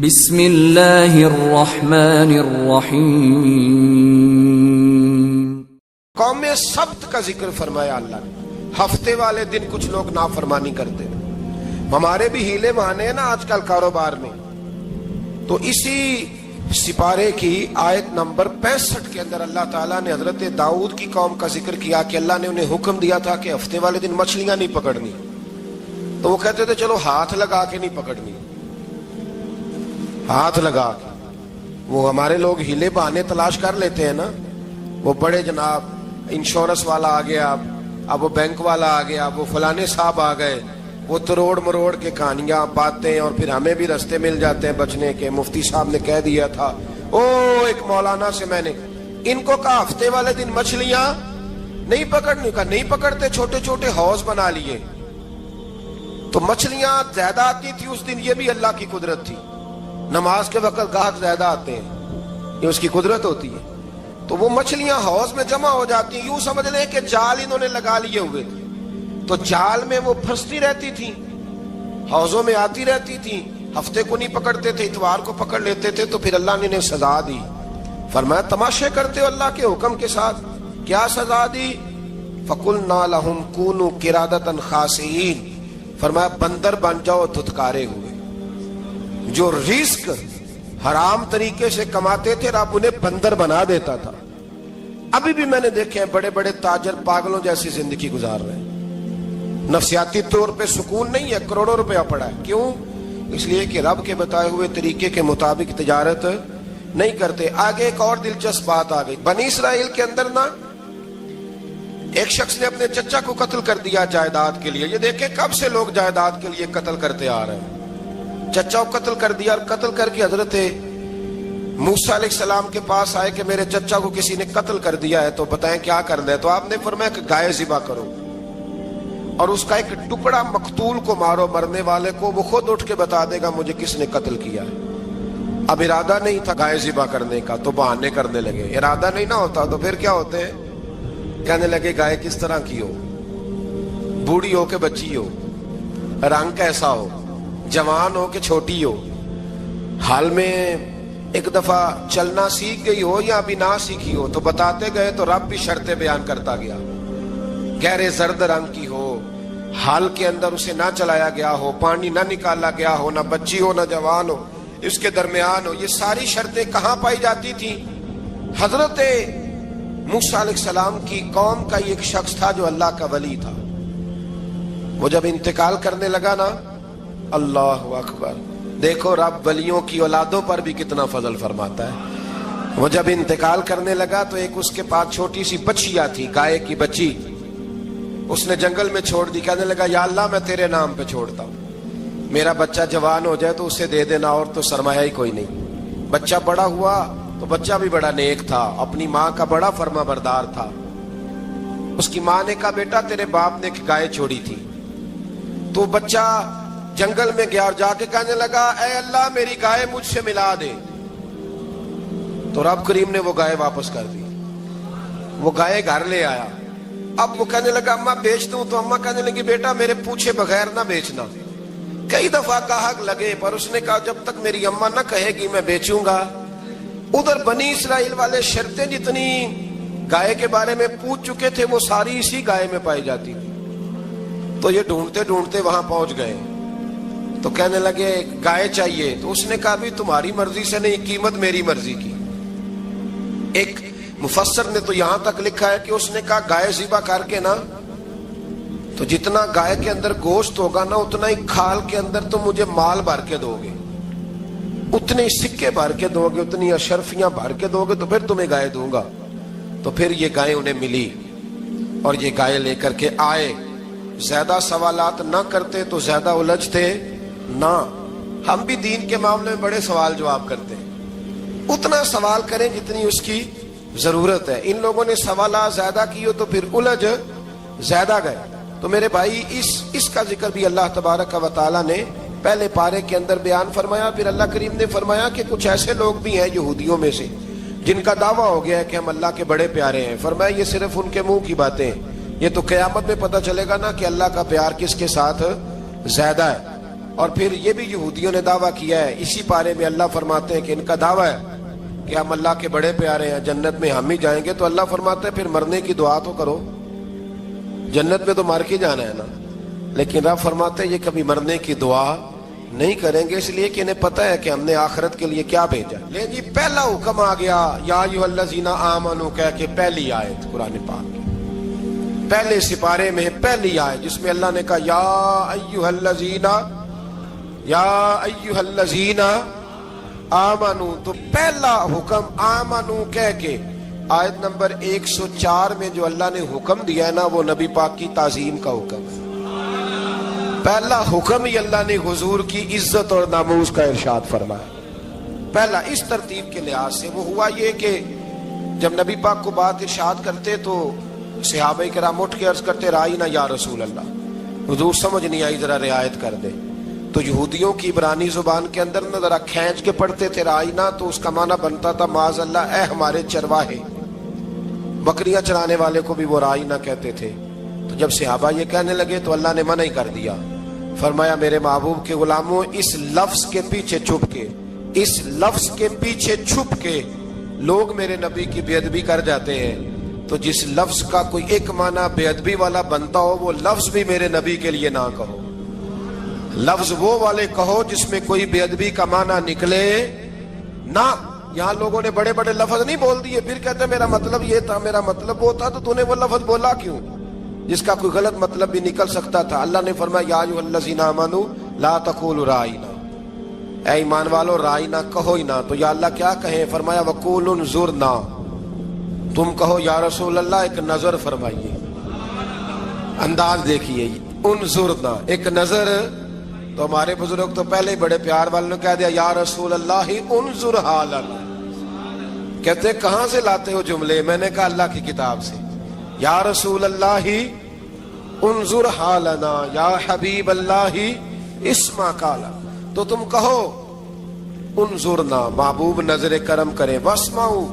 بسم اللہ الرحمن الرحیم۔ قوم سبت کا ذکر فرمایا اللہ نے۔ ہفتے والے دن کچھ لوگ نافرمانی کرتے ہیں۔ ہمارے بھی ہیلے بہانے ہیں نا آج کل کاروبار میں۔ تو اسی سپارے کی آیت نمبر 65 کے اندر اللہ تعالیٰ نے حضرت داؤد کی قوم کا ذکر کیا کہ اللہ نے انہیں حکم دیا تھا کہ ہفتے والے دن مچھلیاں نہیں پکڑنی۔ تو وہ کہتے تھے چلو ہاتھ لگا کے نہیں پکڑنی، ہاتھ لگا کے۔ وہ ہمارے لوگ ہیلے بہانے تلاش کر لیتے ہیں نا، وہ بڑے جناب انشورنس والا آ گیا، اب وہ بینک والا آ گیا، وہ فلانے صاحب آ گئے، وہ تروڑ مروڑ کے کہانیاں باتیں، اور پھر ہمیں بھی رستے مل جاتے ہیں بچنے کے۔ مفتی صاحب نے کہہ دیا تھا، ایک مولانا سے میں نے ان کو کہا ہفتے والے دن مچھلیاں نہیں پکڑنے کا، نہیں پکڑتے، چھوٹے چھوٹے حوض بنا لیے تو مچھلیاں زیادہ آتی تھی اس دن۔ یہ بھی اللہ کی قدرت تھی، نماز کے وقت گاہک زیادہ آتے ہیں، یہ اس کی قدرت ہوتی ہے۔ تو وہ مچھلیاں حوض میں جمع ہو جاتی ہیں، یوں سمجھ لیں کہ جال انہوں نے لگا لیے ہوئے تھے، تو جال میں وہ پھنستی رہتی تھی، حوضوں میں آتی رہتی تھی۔ ہفتے کو نہیں پکڑتے تھے، اتوار کو پکڑ لیتے تھے، تو پھر اللہ نے انہیں سزا دی۔ فرمایا تماشے کرتے ہو اللہ کے حکم کے ساتھ؟ کیا سزا دی؟ فَقُلْنَا لَهُمْ كُونُوا قِرَادَةً خَاسِئِينَ، فرمایا بندر بن جاؤ دھتکارے ہوئے۔ جو رزق حرام طریقے سے کماتے تھے رب انہیں بندر بنا دیتا تھا۔ ابھی بھی میں نے دیکھے ہیں بڑے بڑے تاجر پاگلوں جیسی زندگی گزار رہے ہیں، نفسیاتی طور پہ سکون نہیں ہے، کروڑوں روپیہ پڑا ہے۔ کیوں؟ اس لیے کہ رب کے بتائے ہوئے طریقے کے مطابق تجارت نہیں کرتے۔ آگے ایک اور دلچسپ بات آ گئی، بنی اسرائیل کے اندر نا ایک شخص نے اپنے چچا کو قتل کر دیا جائیداد کے لیے۔ یہ دیکھیں کب سے لوگ جائیداد کے لیے قتل کرتے آ رہے ہیں۔ چچا کو قتل کر دیا، اور قتل کر کے حضرت موسیٰ علیہ السلام کے پاس آئے کہ میرے چچا کو کسی نے قتل کر دیا ہے، تو بتائیں کیا کرنا ہے؟ تو آپ نے فرمایا کہ گائے ذبح کرو، اور اس کا ایک ٹکڑا مقتول کو مارو، مرنے والے کو، وہ خود اٹھ کے بتا دے گا مجھے کس نے قتل کیا ہے۔ اب ارادہ نہیں تھا گائے ذبح کرنے کا تو بہانے کرنے لگے۔ ارادہ نہیں نہ ہوتا تو پھر کیا ہوتے ہیں؟ کہنے لگے گائے کس طرح کی ہو، بوڑھی ہو کہ بچی ہو، رنگ کیسا ہو، جوان ہو کہ چھوٹی ہو، حال میں ایک دفعہ چلنا سیکھ گئی ہو یا ابھی نہ سیکھی ہو۔ تو بتاتے گئے تو رب بھی شرطیں بیان کرتا گیا، گہرے زرد رنگ کی ہو، حال کے اندر اسے نہ چلایا گیا ہو، پانی نہ نکالا گیا ہو، نہ بچی ہو نہ جوان ہو، اس کے درمیان ہو۔ یہ ساری شرطیں کہاں پائی جاتی تھی؟ حضرت موسیٰ علیہ السلام کی قوم کا ایک شخص تھا جو اللہ کا ولی تھا۔ وہ جب انتقال کرنے لگا نا، اللہ اکبر، دیکھو رب ولیوں کی اولادوں پر بھی کتنا فضل فرماتا ہے۔ وہ جب انتقال کرنے لگا تو ایک اس کے پاس چھوٹی سی بچیا تھی، گائے کی بچی، اس نے جنگل میں چھوڑ دی۔ کہنے لگا یا اللہ میں تیرے نام پہ چھوڑتا ہوں، میرا بچہ جوان ہو جائے تو اسے دے دینا، اور تو سرمایہ ہی کوئی نہیں۔ بچہ بڑا ہوا تو بچہ بھی بڑا نیک تھا، اپنی ماں کا بڑا فرما بردار تھا۔ اس کی ماں نے کہا بیٹا تیرے باپ نے ایک گائے چھوڑی تھی۔ تو بچہ جنگل میں گیا اور جا کے کہنے لگا اے اللہ میری گائے مجھ سے ملا دے۔ تو رب کریم نے وہ گائے واپس کر دی، وہ گائے گھر لے آیا۔ اب وہ کہنے لگا اماں بیچ دوں، تو اماں کہنے لگی بیٹا میرے پوچھے بغیر نہ بیچنا۔ کئی دفعہ گاہک لگے پر اس نے کہا جب تک میری اماں نہ کہے گی میں بیچوں گا۔ ادھر بنی اسرائیل والے شرطیں جتنی گائے کے بارے میں پوچھ چکے تھے وہ ساری اسی گائے میں پائی جاتی تھی۔ تو یہ ڈھونڈتے ڈھونڈتے وہاں پہنچ گئے، تو کہنے لگے گائے چاہیے۔ تو اس نے کہا بھی تمہاری مرضی سے نہیں، قیمت میری مرضی کی۔ ایک مفسر نے تو یہاں تک لکھا ہے کہ اس نے کہا گائے ذبح کر کے نا، تو جتنا گائے کے اندر گوشت ہوگا نا اتنا ہی کھال کے اندر تو مجھے مال بھر کے دو گے، اتنے سکے بھر کے دو گے، اتنی اشرفیاں بھر کے دو گے تو پھر تمہیں گائے دوں گا۔ تو پھر یہ گائے انہیں ملی اور یہ گائے لے کر کے آئے۔ زیادہ سوالات نہ کرتے تو زیادہ الجھتے نہ۔ ہم بھی دین کے معاملے میں بڑے سوال جواب کرتے ہیں، اتنا سوال کریں جتنی اس کی ضرورت ہے۔ ان لوگوں نے سوالات زیادہ کیے تو پھر الجھ زیادہ گئے۔ تو میرے بھائی اس کا ذکر بھی اللہ تبارک و تعالیٰ نے پہلے پارے کے اندر بیان فرمایا۔ پھر اللہ کریم نے فرمایا کہ کچھ ایسے لوگ بھی ہیں یہودیوں میں سے جن کا دعویٰ ہو گیا ہے کہ ہم اللہ کے بڑے پیارے ہیں۔ فرمایا یہ صرف ان کے منہ کی باتیں ہیں، یہ تو قیامت میں پتہ چلے گا نا کہ اللہ کا پیار کس کے ساتھ زیادہ ہے۔ اور پھر یہ بھی یہودیوں نے دعویٰ کیا ہے، اسی پارے میں اللہ فرماتے ہیں کہ ان کا دعویٰ ہے کہ ہم اللہ کے بڑے پیارے ہیں، جنت میں ہم ہی جائیں گے، تو اللہ فرماتے ہیں پھر مرنے کی دعا تو کرو، جنت میں تو مر کے جانا ہے نا۔ لیکن رب فرماتے ہیں یہ کبھی مرنے کی دعا نہیں کریں گے، اس لیے کہ انہیں پتہ ہے کہ ہم نے آخرت کے لیے کیا بھیجا۔ لے جی پہلا حکم آ گیا، یا ایھا الذین آمنوا کہہ کے پہلی آیت قرآن پاک کی، پہلے سپارے میں پہلی آیت جس میں اللہ نے کہا یا ایھا الذین آمنوا، تو پہلا حکم آمنوا کہہ کے آیت نمبر 104 میں جو اللہ نے حکم دیا ہے نا، وہ نبی پاک کی تعظیم کا حکم ہے۔ پہلا حکم ہی اللہ نے حضور کی عزت اور ناموس کا ارشاد فرمایا، پہلا اس ترتیب کے لحاظ سے۔ وہ ہوا یہ کہ جب نبی پاک کو بات ارشاد کرتے تو صحابہ کرام اٹھ کے عرض کرتے رائینا یا رسول اللہ، حضور سمجھ نہیں آئی ذرا رعایت کر دے۔ تو یہودیوں کی عبرانی زبان کے اندر نہ ذرا کھینچ کے پڑھتے تھے رائینا، تو اس کا معنی بنتا تھا معاذ اللہ اے ہمارے چرواہے، بکریاں چرانے والے کو بھی وہ رائینا کہتے تھے۔ تو جب صحابہ یہ کہنے لگے تو اللہ نے منع ہی کر دیا، فرمایا میرے محبوب کے غلاموں، اس لفظ کے پیچھے چھپ کے، اس لفظ کے پیچھے چھپ کے لوگ میرے نبی کی بے ادبی کر جاتے ہیں، تو جس لفظ کا کوئی ایک معنی بے ادبی والا بنتا ہو وہ لفظ بھی میرے نبی کے لیے نہ کہو، لفظ وہ والے کہو جس میں کوئی بے ادبی کا معنی نکلے نہ۔ یہاں لوگوں نے بڑے بڑے لفظ نہیں بول دیے، پھر کہتے میرا مطلب یہ تھا، میرا مطلب وہ تھا، تو تو نے وہ لفظ بولا کیوں جس کا کوئی غلط مطلب بھی نکل سکتا تھا۔ اللہ نے فرمایا یا ایھا الذین آمنوا لا تقولوا رائینا، اے ایمان والو رائینا کہو ہی نہ۔ تو یا اللہ کیا کہیں؟ فرمایا وقولوا انظرنا، تم کہو یا رسول اللہ ایک نظر فرمائیے، انداز دیکھیے، انظرنا ایک نظر۔ تو ہمارے بزرگ تو پہلے ہی بڑے پیار والوں نے کہہ دیا یا رسول اللہ انظر حالنا، کہتے کہاں سے لاتے ہو جملے؟ میں نے کہا اللہ کی کتاب سے، یا رسول اللہ انظر حالنا یا حبیب اللہ اسمع قالا، تو تم کہو انظرنا، محبوب نظر کرم کرے، واسمعوا،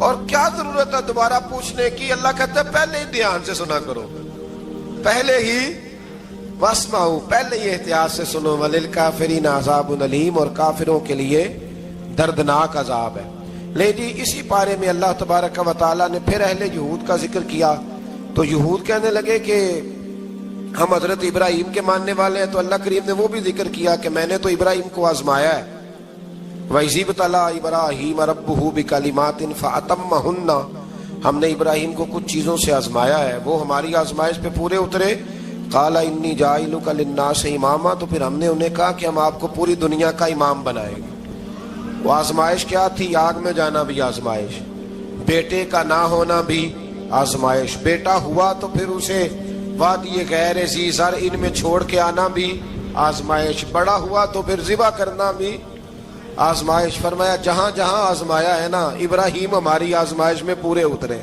اور کیا ضرورت ہے دوبارہ پوچھنے کی؟ اللہ کہتا ہے پہلے ہی دھیان سے سنا کرو، پہلے ہی واسمعوا، پہلے ہی احتیاط سے سنو، وللکافرین عذاب علیم، اور کافروں کے لیے دردناک عذاب ہے۔ لے جی اسی پارے میں اللہ تبارک و تعالیٰ نے پھر اہل یہود کا ذکر کیا، تو یہود کہنے لگے کہ ہم حضرت ابراہیم کے ماننے والے ہیں، تو اللہ کریم نے وہ بھی ذکر کیا کہ میں نے تو ابراہیم کو آزمایا ہے، وَإِذِ ابْتَلَىٰ إِبْرَاهِيمَ رَبُّهُ بِكَلِمَاتٍ فَأَتَمَّهُنَّ، ہم نے ابراہیم کو کچھ چیزوں سے آزمایا ہے، وہ ہماری آزمائش پہ پورے اترے۔ قَالَ إِنِّي جَاعِلُكَ لِلنَّاسِ إِمَامًا، تو پھر ہم نے انہیں کہا کہ ہم آپ کو پوری دنیا کا امام بنائیں گے۔ وہ آزمائش کیا تھی؟ آگ میں جانا بھی آزمائش، بیٹے کا نہ ہونا بھی آزمائش، بیٹا ہوا تو پھر اسے وادی غیر ذی زرع ان میں چھوڑ کے آنا بھی آزمائش، بڑا ہوا تو پھر ذبح کرنا بھی آزمائش۔ فرمایا جہاں جہاں آزمایا ہے نا، ابراہیم ہماری آزمائش میں پورے اترے۔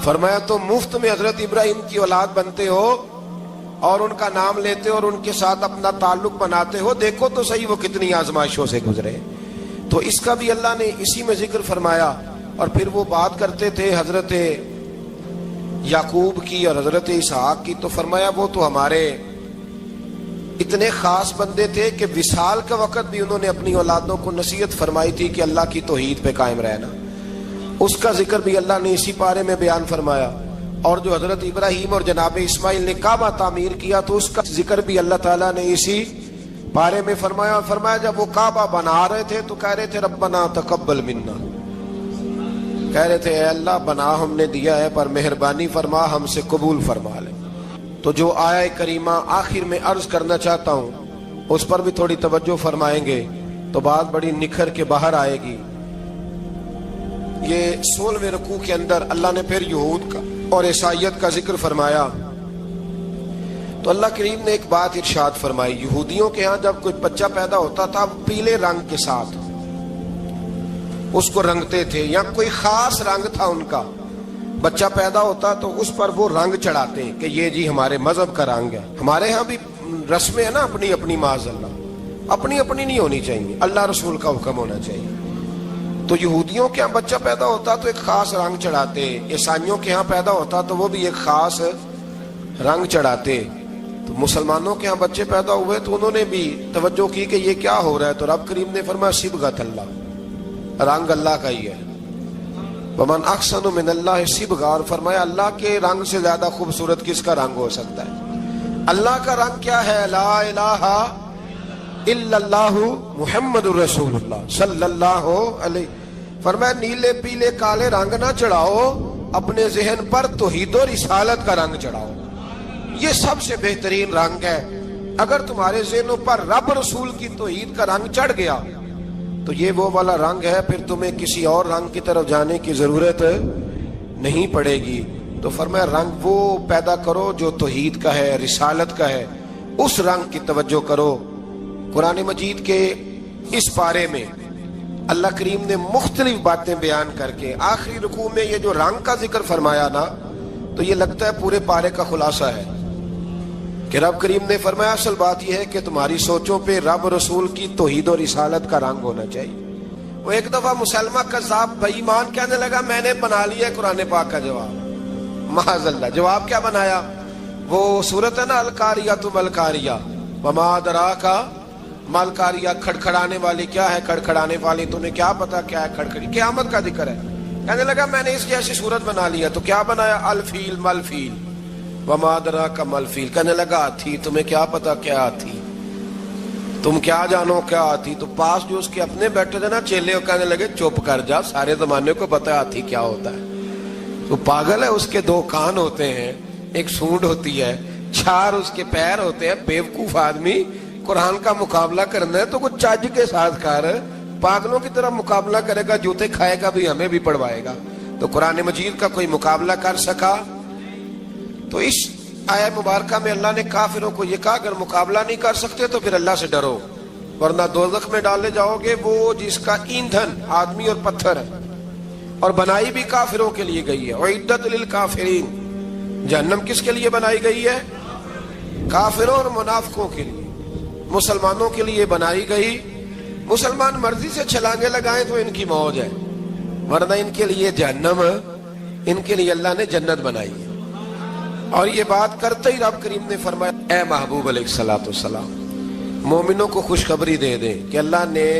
فرمایا تو مفت میں حضرت ابراہیم کی اولاد بنتے ہو اور ان کا نام لیتے ہو اور ان کے ساتھ اپنا تعلق بناتے ہو، دیکھو تو صحیح وہ کتنی آزمائشوں سے گزرے۔ تو اس کا بھی اللہ نے اسی میں ذکر فرمایا۔ اور پھر وہ بات کرتے تھے حضرت یعقوب کی اور حضرت اسحاق کی، تو فرمایا وہ تو ہمارے اتنے خاص بندے تھے کہ وصال کے وقت بھی انہوں نے اپنی اولادوں کو نصیحت فرمائی تھی کہ اللہ کی توحید پہ قائم رہنا، اس کا ذکر بھی اللہ نے اسی پارے میں بیان فرمایا۔ اور جو حضرت ابراہیم اور جناب اسماعیل نے کعبہ تعمیر کیا تو اس کا ذکر بھی اللہ تعالیٰ نے اسی بارے میں فرمایا۔ فرمایا جب وہ کعبہ بنا رہے تھے تو کہہ رہے تھے ربنا تقبل منا، کہہ رہے تھے اے اللہ بنا ہم نے دیا ہے پر مہربانی فرما ہم سے قبول فرما لے۔ تو جو آیہ کریمہ آخر میں عرض کرنا چاہتا ہوں اس پر بھی تھوڑی توجہ فرمائیں گے تو بات بڑی نکھر کے باہر آئے گی۔ یہ 16ویں رکوع کے اندر اللہ نے پھر یہود کا اور عیسائیت کا ذکر فرمایا تو اللہ کریم نے ایک بات ارشاد فرمائی۔ یہودیوں کے ہاں جب کوئی بچہ پیدا ہوتا تھا پیلے رنگ کے ساتھ اس کو رنگتے تھے، یا کوئی خاص رنگ تھا ان کا، بچہ پیدا ہوتا تو اس پر وہ رنگ چڑھاتے کہ یہ جی ہمارے مذہب کا رنگ ہے۔ ہمارے ہاں بھی رسمیں ہیں نا اپنی اپنی، معاذ اللہ اپنی اپنی نہیں ہونی چاہیے، اللہ رسول کا حکم ہونا چاہیے۔ تو یہودیوں کے ہاں بچہ پیدا ہوتا تو ایک خاص رنگ چڑھاتے، عیسائیوں کے ہاں پیدا ہوتا تو وہ بھی ایک خاص رنگ چڑھاتے۔ تو مسلمانوں کے ہاں بچے پیدا ہوئے تو انہوں نے بھی توجہ کی کہ یہ کیا ہو رہا ہے، تو رب کریم نے فرمایا صبغۃ اللہ، رنگ اللہ کا ہی ہے، ومن احسن من اللہ صبغہ، اور فرمایا اللہ کے رنگ سے زیادہ خوبصورت کس کا رنگ ہو سکتا ہے؟ اللہ کا رنگ کیا ہے؟ لا الہ الا اللہ محمد الرسول اللہ صلی اللہ علیہ، فرمایا نیلے پیلے کالے رنگ نہ چڑھاؤ، اپنے ذہن پر توحید و رسالت کا رنگ چڑھاؤ، یہ سب سے بہترین رنگ ہے۔ اگر تمہارے ذہنوں پر رب رسول کی توحید کا رنگ چڑھ گیا تو یہ وہ والا رنگ ہے، پھر تمہیں کسی اور رنگ کی طرف جانے کی ضرورت نہیں پڑے گی۔ تو فرمایا رنگ وہ پیدا کرو جو توحید کا ہے، رسالت کا ہے، اس رنگ کی توجہ کرو۔ قرآن مجید کے اس پارے میں اللہ کریم نے مختلف باتیں بیان کر کے آخری رکوع میں یہ جو رنگ کا ذکر فرمایا نا، تو یہ لگتا ہے پورے پارے کا خلاصہ ہے کہ رب کریم نے فرمایا اصل بات یہ ہے کہ تمہاری سوچوں پہ رب رسول کی توحید و رسالت کا رنگ ہونا چاہیے۔ وہ ایک دفعہ مسلمہ کذاب بے ایمان کہنے لگا میں نے بنا لیا قرآن پاک کا جواب، معاذ اللہ۔ جواب کیا بنایا؟ وہ سورت ہے نا القاریۃ ما القاریۃ وما ادراک ما القاریۃ، کھڑکھڑانے والی کیا ہے؟ کھڑکھڑانے والی تمہیں کیا پتا کیا ہے؟ کھڑکھڑی قیامت کا ذکر ہے۔ کہنے لگا میں نے اس جیسی صورت بنا لیا، تو کیا بنایا؟ الفیل ملفیل وما ادراک ما الفیل، کہنے لگا ہاتھی، تمہیں کیا پتا کیا ہاتھی، تم کیا جانو کیا ہاتھی؟ تو پاس جو اس کے اپنے بیٹھے تھے نا چیلے، کہنے لگے چپ کر جا، سارے زمانے کو پتا ہے ہاتھی کیا ہوتا ہے، تو پاگل ہے، اس کے دو کان ہوتے ہیں، ایک سونڈ ہوتی ہے، چار اس کے پیر ہوتے ہیں۔ بیوقوف آدمی قرآن کا مقابلہ کرنا ہے تو کچھ چج کے ساتھ کر، پاگلوں کی طرح مقابلہ کرے گا، جوتے کھائے گا بھی ہمیں بھی پڑھوائے گا۔ تو قرآن مجید کا کوئی مقابلہ کر سکا؟ تو اس آیہ مبارکہ میں اللہ نے کافروں کو یہ کہا اگر مقابلہ نہیں کر سکتے تو پھر اللہ سے ڈرو، ورنہ دوزخ میں ڈالے جاؤ گے، وہ جس کا ایندھن آدمی اور پتھر ہے، اور بنائی بھی کافروں کے لیے گئی ہے۔ اعدت للکافرین، جہنم کس کے لیے بنائی گئی ہے؟ کافروں اور منافقوں کے لیے، مسلمانوں کے لیے بنائی گئی۔ مسلمان مرضی سے چھلانگے لگائیں تو ان کی موج ہے، ورنہ ان کے لیے جہنم، ان کے لیے اللہ نے جنت بنائی ہے۔ اور یہ بات کرتے ہی رب کریم نے فرمایا اے محبوب علیہ الصلوۃ والسلام، مومنوں کو خوشخبری دے دیں کہ اللہ نے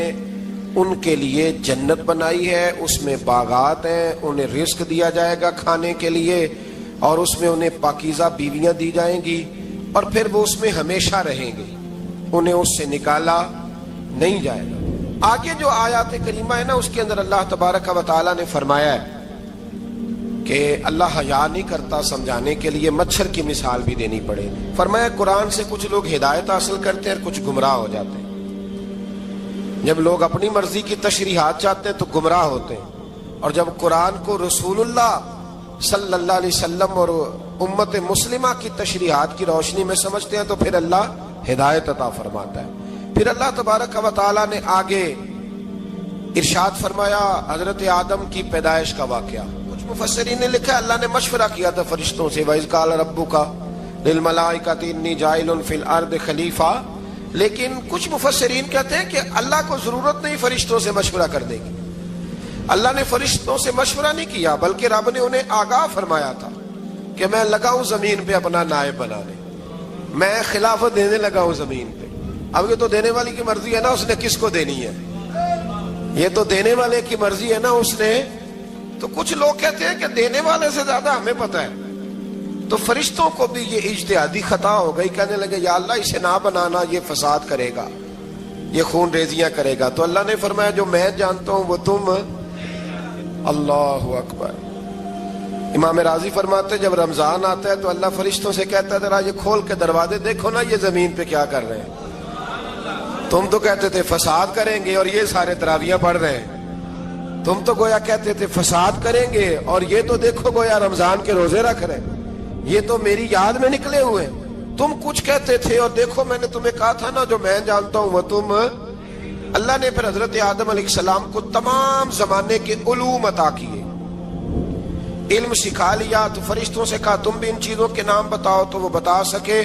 ان کے لیے جنت بنائی ہے، اس میں باغات ہیں، انہیں رزق دیا جائے گا کھانے کے لیے، اور اس میں انہیں پاکیزہ بیویاں دی جائیں گی، اور پھر وہ اس میں ہمیشہ رہیں گے، انہیں اس سے نکالا نہیں جائے گا۔ آگے جو آیات کریمہ ہے نا، اس کے اندر اللہ تبارک و تعالیٰ نے فرمایا ہے کہ اللہ حیا نہیں کرتا سمجھانے کے لیے، مچھر کی مثال بھی دینی پڑے۔ فرمایا قرآن سے کچھ لوگ ہدایت حاصل کرتے ہیں اور کچھ گمراہ ہو جاتے ہیں۔ جب لوگ اپنی مرضی کی تشریحات چاہتے ہیں تو گمراہ ہوتے ہیں، اور جب قرآن کو رسول اللہ صلی اللہ علیہ وسلم اور امت مسلمہ کی تشریحات کی روشنی میں سمجھتے ہیں تو پھر اللہ ہدایت عطا فرماتا ہے۔ پھر اللہ تبارک و تعالیٰ نے آگے ارشاد فرمایا حضرت آدم کی پیدائش کا واقعہ۔ کچھ مفسرین نے لکھا اللہ نے مشورہ کیا تھا فرشتوں سے، وَإِذْ قَالَ رَبُّكَ لِلْمَلَائِكَةِ إِنِّي جَاعِلٌ فِي الْأَرْضِ خَلِيفَةً، لیکن کچھ مفسرین کہتے ہیں کہ اللہ کو ضرورت نہیں فرشتوں سے مشورہ کرنے کی، اللہ نے فرشتوں سے مشورہ نہیں کیا، بلکہ رب نے انہیں آگاہ فرمایا تھا کہ میں لگا ہوں زمین پہ اپنا نائب بنانے، میں خلافت دینے لگا ہوں زمین پہ۔ اب یہ تو دینے والی کی مرضی ہے نا، اس نے کس کو دینی ہے، یہ تو دینے والے کی مرضی ہے نا اس نے۔ تو کچھ لوگ کہتے ہیں کہ دینے والے سے زیادہ ہمیں پتہ ہے، تو فرشتوں کو بھی یہ اجتہادی خطا ہو گئی، کہنے لگے یا اللہ اسے نہ بنانا، یہ فساد کرے گا، یہ خون ریزیاں کرے گا۔ تو اللہ نے فرمایا جو میں جانتا ہوں وہ تم، اللہ اکبر۔ امام راضی فرماتے جب رمضان آتا ہے تو اللہ فرشتوں سے کہتا ہے ذرا یہ کھول کے دروازے دیکھو نا یہ زمین پہ کیا کر رہے ہیں، تم تو کہتے تھے فساد کریں گے اور یہ سارے تراویحیں پڑھ رہے ہیں، تم تو گویا کہتے تھے فساد کریں گے اور یہ تو دیکھو گویا رمضان کے روزے رکھ رہے ہیں، یہ تو میری یاد میں نکلے ہوئے ہیں، تم کچھ کہتے تھے اور دیکھو میں نے تمہیں کہا تھا نا جو میں جانتا ہوں وہ تم۔ اللہ نے پھر حضرت آدم علیہ السلام کو تمام زمانے کے علوم عطا کیے، علم سکھا لیا۔ تو فرشتوں سے کہا تم بھی ان چیزوں کے نام بتاؤ، تو وہ بتا سکے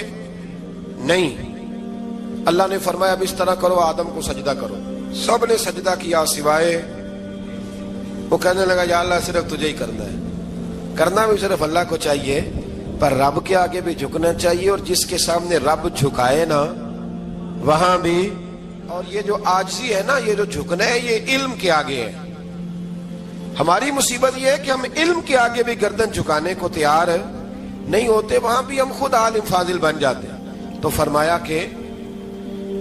نہیں۔ اللہ نے فرمایا اب اس طرح کرو آدم کو سجدہ کرو، سب نے سجدہ کیا سوائے وہ، کہنے لگا یا اللہ صرف تجھے ہی کرنا ہے، کرنا بھی صرف اللہ کو چاہیے، پر رب کے آگے بھی جھکنا چاہیے، اور جس کے سامنے رب جھکائے نا وہاں بھی. اور یہ جو عاجزی ہے نا، یہ جو جھکنا ہے، یہ علم کے آگے ہے. ہماری مصیبت یہ ہے کہ ہم علم کے آگے بھی گردن جھکانے کو تیار نہیں ہوتے، وہاں بھی ہم خود عالم فاضل بن جاتے ہیں. تو فرمایا کہ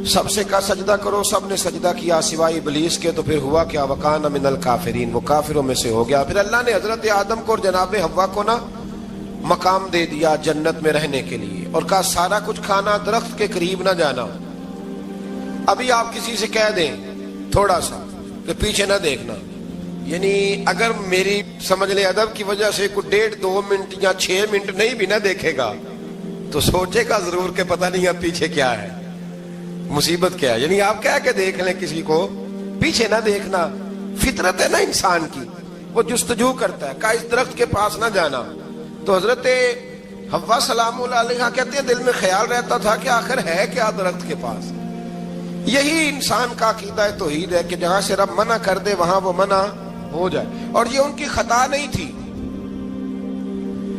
سب سے کا سجدہ کرو، سب نے سجدہ کیا سوائے ابلیس کے. تو پھر ہوا کیا؟ وَكَانَ مِنَ الْكَافِرِينَ، وہ کافروں میں سے ہو گیا. پھر اللہ نے حضرت آدم کو اور جناب حوا کو نا مقام دے دیا جنت میں رہنے کے لیے، اور کہا سارا کچھ کھانا، درخت کے قریب نہ جانا. ابھی آپ کسی سے کہہ دیں تھوڑا سا کہ پیچھے نہ دیکھنا، یعنی اگر میری سمجھ لے ادب کی وجہ سے کوئی 1.5-2 منٹ یا 6 منٹ نہیں بھی نہ دیکھے گا تو سوچے گا ضرور کہ پتہ نہیں اب پیچھے کیا ہے، مصیبت کیا ہے. یعنی آپ کہہ کے دیکھ لیں کسی کو، پیچھے نہ دیکھنا. فطرت ہے نا انسان کی، وہ جستجو کرتا ہے، کہا اس درخت کے پاس نہ جانا. تو حضرت حوا سلام اللہ علیہا کہتے ہیں دل میں خیال رہتا تھا کہ آخر ہے کیا درخت کے پاس. یہی انسان کا عقیدہ توحید ہے کہ جہاں سے رب منع کر دے وہاں وہ منع ہو جائے. اور یہ ان کی خطا نہیں تھی،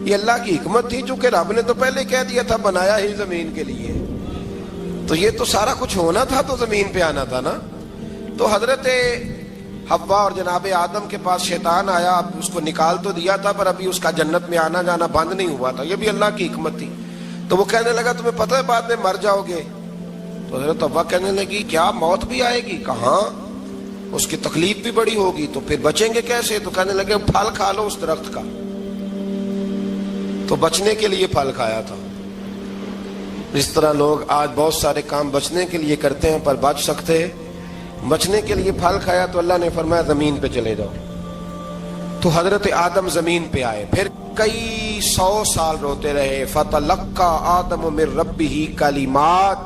یہ اللہ کی حکمت تھی، چونکہ رب نے تو پہلے کہہ دیا تھا بنایا ہی زمین کے لیے، تو یہ تو سارا کچھ ہونا تھا تو زمین پہ آنا تھا نا. تو حضرت حوا اور جناب آدم کے پاس شیطان آیا، اب اس کو نکال تو دیا تھا پر ابھی اس کا جنت میں آنا جانا بند نہیں ہوا تھا، یہ بھی اللہ کی حکمت تھی. تو وہ کہنے لگا تمہیں پتہ ہے بعد میں مر جاؤ گے. تو حضرت حوا کہنے لگی کیا موت بھی آئے گی؟ کہاں، اس کی تکلیف بھی بڑی ہوگی، تو پھر بچیں گے کیسے؟ تو کہنے لگے پھل کھا لو اس درخت کا. تو بچنے کے لیے پھل کھایا تھا. اس طرح لوگ آج بہت سارے کام بچنے کے لیے کرتے ہیں پر بچ سکتے، بچنے کے لیے پھل کھایا تو اللہ نے فرمایا زمین پہ چلے جاؤ. تو حضرت آدم زمین پہ آئے، پھر کئی 100 سال روتے رہے. فَتَلَقَّى آدَمُ مِن رَبِّهِ کَلِمَاتٍ،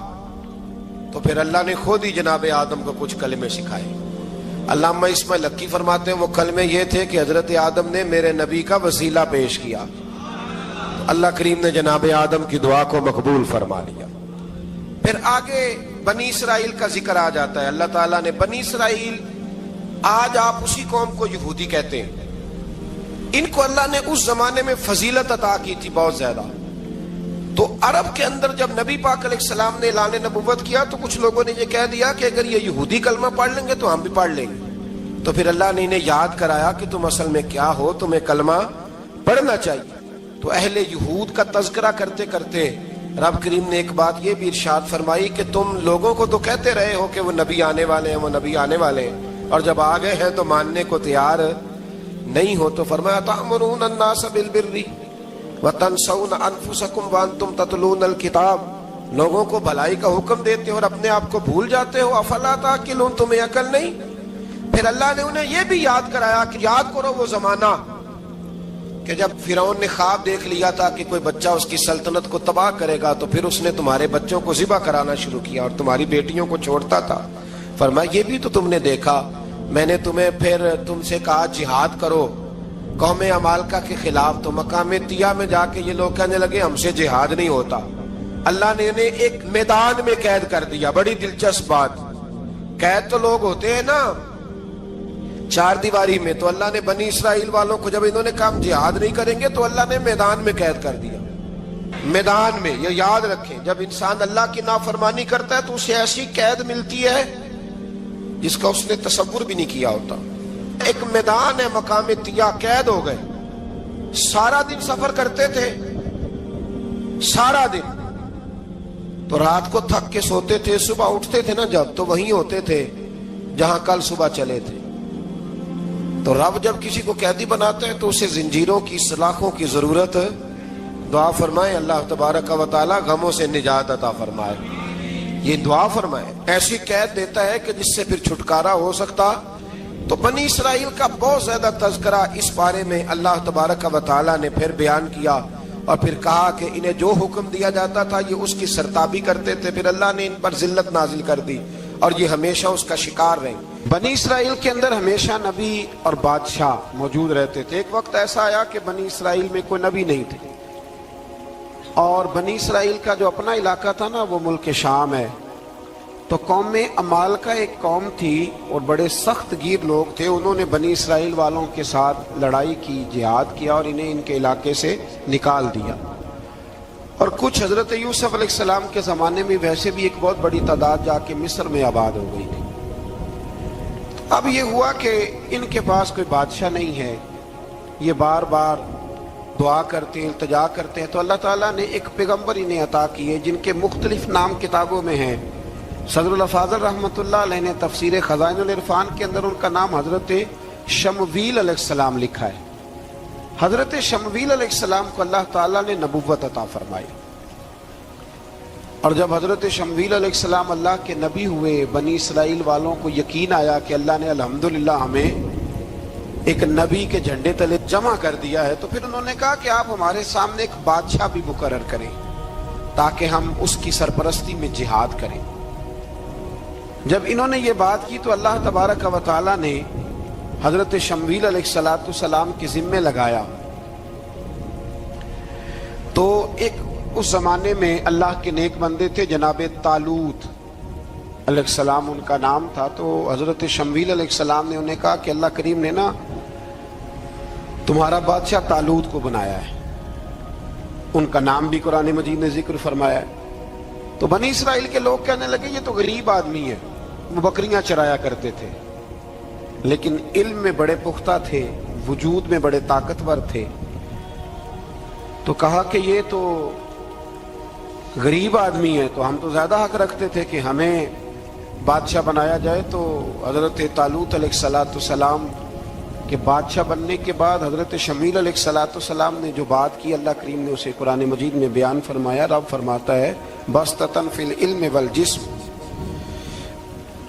تو پھر اللہ نے خود ہی جناب آدم کو کچھ کلمے سکھائے. علامہ اسماعیل حقی فرماتے ہیں وہ کلمے یہ تھے کہ حضرت آدم نے میرے نبی کا وسیلہ پیش کیا، اللہ کریم نے جناب آدم کی دعا کو مقبول فرما لیا. پھر آگے بنی اسرائیل کا ذکر آ جاتا ہے. اللہ تعالیٰ نے بنی اسرائیل، آج آپ اسی قوم کو یہودی کہتے ہیں، ان کو اللہ نے اس زمانے میں فضیلت عطا کی تھی بہت زیادہ. تو عرب کے اندر جب نبی پاک علیہ السلام نے اعلان نبوت کیا تو کچھ لوگوں نے یہ کہہ دیا کہ اگر یہ یہودی کلمہ پڑھ لیں گے تو ہم بھی پڑھ لیں گے. تو پھر اللہ نے انہیں یاد کرایا کہ تم اصل میں کیا ہو، تمہیں کلمہ پڑھنا چاہیے. تو اہل یہود کا تذکرہ کرتے کرتے رب کریم نے ایک بات یہ بھی ارشاد فرمائی کہ تم لوگوں کو تو کہتے رہے ہو کہ وہ نبی آنے والے ہیں، وہ نبی آنے والے ہیں، اور جب آ گئے ہیں تو ماننے کو تیار نہیں ہو. تو فرمایا تأمرون الناس بالبر وَتَنْسَوْنَ أَنفُسَكُمْ وَأَنْتُمْ تَتْلُونَ الْكِتَابَ، لوگوں کو بھلائی کا حکم دیتے ہو اور اپنے آپ کو بھول جاتے ہو. افلا تعقلون، تمہیں عقل نہیں؟ پھر اللہ نے انہیں یہ بھی یاد کرایا کہ یاد کرو وہ زمانہ کہ جب فرعون نے خواب دیکھ لیا تھا کہ کوئی بچہ اس کی سلطنت کو تباہ کرے گا، تو پھر اس نے تمہارے بچوں کو ذبح کرانا شروع کیا اور تمہاری بیٹیوں کو چھوڑتا تھا. فرمایا یہ بھی تو تم نے دیکھا، میں نے تمہیں پھر تم سے کہا جہاد کرو قوم عمالقہ کے خلاف، تو مقام طیہ میں جا کے یہ لوگ کہنے لگے ہم سے جہاد نہیں ہوتا. اللہ نے انہیں ایک میدان میں قید کر دیا. بڑی دلچسپ بات، قید تو لوگ ہوتے ہیں نا 4 دیواری میں، تو اللہ نے بنی اسرائیل والوں کو جب انہوں نے کہا ہم جہاد نہیں کریں گے تو اللہ نے میدان میں قید کر دیا. میدان میں، یہ یاد رکھیں، جب انسان اللہ کی نافرمانی کرتا ہے تو اسے ایسی قید ملتی ہے جس کا اس نے تصور بھی نہیں کیا ہوتا. ایک میدان ہے مقام طیہ، قید ہو گئے، سارا دن سفر کرتے تھے، سارا دن، تو رات کو تھک کے سوتے تھے، صبح اٹھتے تھے نا جب تو وہیں ہوتے تھے جہاں کل صبح چلے تھے. تو رب جب کسی کو قیدی بناتا ہے تو اسے زنجیروں کی، سلاخوں کی ضرورت، دعا فرمائے اللہ تبارک و تعالی غموں سے نجات عطا فرمائے. یہ دعا فرمائے، ایسی قید دیتا ہے کہ جس سے پھر چھٹکارا ہو سکتا. تو بنی اسرائیل کا بہت زیادہ تذکرہ اس بارے میں اللہ تبارک و تعالیٰ نے پھر بیان کیا، اور پھر کہا کہ انہیں جو حکم دیا جاتا تھا یہ اس کی سرتابی کرتے تھے. پھر اللہ نے ان پر ذلت نازل کر دی اور یہ ہمیشہ اس کا شکار رہے. بنی اسرائیل کے اندر ہمیشہ نبی اور بادشاہ موجود رہتے تھے. ایک وقت ایسا آیا کہ بنی اسرائیل میں کوئی نبی نہیں تھے، اور بنی اسرائیل کا جو اپنا علاقہ تھا نا وہ ملک شام ہے. تو قوم عمالقہ ایک قوم تھی اور بڑے سخت گیر لوگ تھے. انہوں نے بنی اسرائیل والوں کے ساتھ لڑائی کی، جہاد کیا اور انہیں ان کے علاقے سے نکال دیا. اور کچھ حضرت یوسف علیہ السلام کے زمانے میں ویسے بھی ایک بہت بڑی تعداد جا کے مصر میں آباد ہو گئی تھی۔ اب یہ ہوا کہ ان کے پاس کوئی بادشاہ نہیں ہے، یہ بار بار دعا کرتے ہیں، التجا کرتے ہیں، تو اللہ تعالیٰ نے ایک پیغمبر انہیں عطا کیے جن کے مختلف نام کتابوں میں ہیں۔ صدر الافاضل رحمۃ اللہ علیہ نے تفسیر خزائن العرفان کے اندر ان کا نام حضرت شمویل علیہ السلام لکھا ہے۔ حضرت شمویل علیہ السلام کو اللہ تعالیٰ نے نبوت عطا فرمائی، اور جب حضرت شمویل علیہ السلام اللہ کے نبی ہوئے، بنی اسرائیل والوں کو یقین آیا کہ اللہ نے الحمدللہ ہمیں ایک نبی کے جھنڈے تلے جمع کر دیا ہے، تو پھر انہوں نے کہا کہ آپ ہمارے سامنے ایک بادشاہ بھی مقرر کریں تاکہ ہم اس کی سرپرستی میں جہاد کریں۔ جب انہوں نے یہ بات کی تو اللہ تبارک و تعالیٰ نے حضرت شمویل علیہ السلام کے ذمے لگایا۔ تو ایک اس زمانے میں اللہ کے نیک بندے تھے، جناب طالوت علیہ السلام ان کا نام تھا۔ تو حضرت شمویل علیہ السلام نے انہیں کہا کہ اللہ کریم نے نا تمہارا بادشاہ طالوت کو بنایا ہے، ان کا نام بھی قرآن مجید نے ذکر فرمایا ہے۔ تو بنی اسرائیل کے لوگ کہنے لگے یہ تو غریب آدمی ہے، وہ بکریاں چرایا کرتے تھے، لیکن علم میں بڑے پختہ تھے، وجود میں بڑے طاقتور تھے۔ تو کہا کہ یہ تو غریب آدمی ہے، تو ہم تو زیادہ حق رکھتے تھے کہ ہمیں بادشاہ بنایا جائے۔ تو حضرت طالوت علیہ السلام کے بادشاہ بننے کے بعد حضرت شمویل علیہ السلام نے جو بات کی، اللہ کریم نے اسے قرآن مجید میں بیان فرمایا۔ رب فرماتا ہے بسطۃ فی العلم والجسم،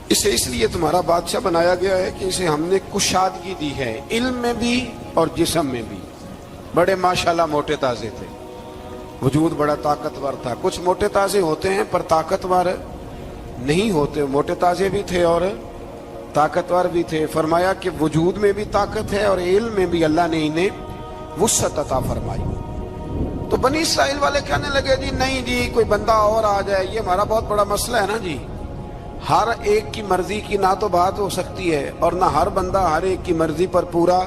اسے اس لیے تمہارا بادشاہ بنایا گیا ہے کہ اسے ہم نے کشادگی دی ہے، علم میں بھی اور جسم میں بھی۔ بڑے ماشاءاللہ موٹے تازے تھے، وجود بڑا طاقتور تھا۔ کچھ موٹے تازے ہوتے ہیں پر طاقتور نہیں ہوتے، موٹے تازے بھی تھے اور طاقتور بھی تھے۔ فرمایا کہ وجود میں بھی طاقت ہے اور علم میں بھی اللہ نے انہیں وسعت عطا فرمائی۔ تو بنی اسرائیل والے کہنے لگے جی نہیں جی کوئی بندہ اور آ جائے، یہ ہمارا بہت بڑا مسئلہ ہے نا جی، ہر ایک کی مرضی کی نہ تو بات ہو سکتی ہے اور نہ ہر بندہ ہر ایک کی مرضی پر پورا۔